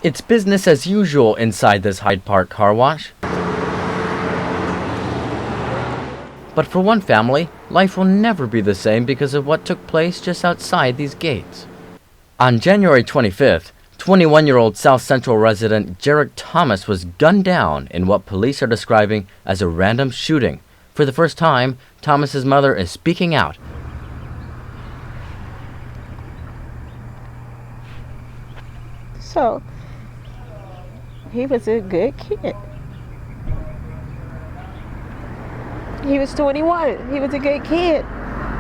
It's business as usual inside this Hyde Park car wash. But for one family, life will never be the same because of what took place just outside these gates. On January 25th, 21-year-old South Central resident Gerrik Thomas was gunned down in what police are describing as a random shooting. For the first time, Thomas's mother is speaking out. So, he was a good kid. He was 21. He was a good kid.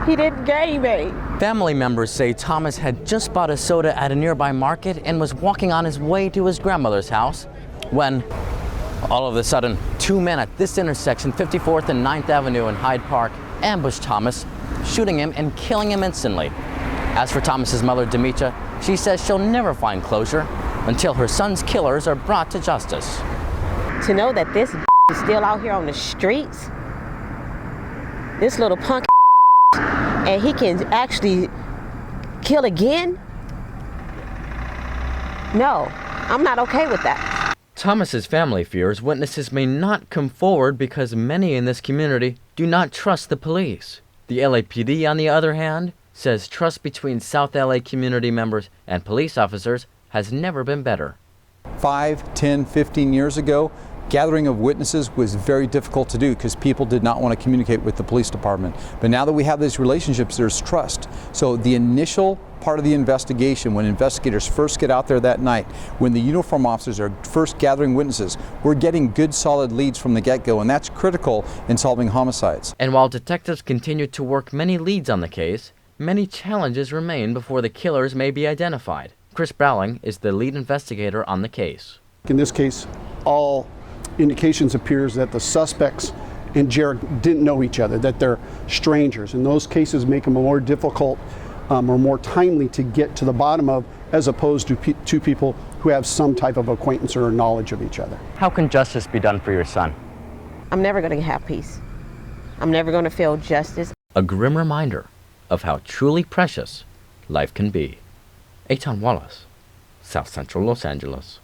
He didn't game any. Family members say Thomas had just bought a soda at a nearby market and was walking on his way to his grandmother's house when, all of a sudden, two men at this intersection, 54th and 9th Avenue in Hyde Park, ambushed Thomas, shooting him and killing him instantly. As for Thomas's mother, Demetra, she says she'll never find closure until her son's killers are brought to justice. To know that this is still out here on the streets, this little punk, and he can actually kill again? No, I'm not okay with that. Thomas's family fears witnesses may not come forward because many in this community do not trust the police. The LAPD, on the other hand, says trust between South LA community members and police officers has never been better. 5, 10, 15 years ago, gathering of witnesses was very difficult to do because people did not want to communicate with the police department. But now that we have these relationships, there's trust. So the initial part of the investigation, when investigators first get out there that night, when the uniform officers are first gathering witnesses, we're getting good solid leads from the get-go, and that's critical in solving homicides. And while detectives continue to work many leads on the case, many challenges remain before the killers may be identified. Chris Browling is the lead investigator on the case. In this case, all indications appears that the suspects and Gerrik didn't know each other, that they're strangers. And those cases make them more difficult or more timely to get to the bottom of, as opposed to two people who have some type of acquaintance or knowledge of each other. How can justice be done for your son? I'm never going to have peace. I'm never going to feel justice. A grim reminder of how truly precious life can be. Eytan Wallace, South Central Los Angeles.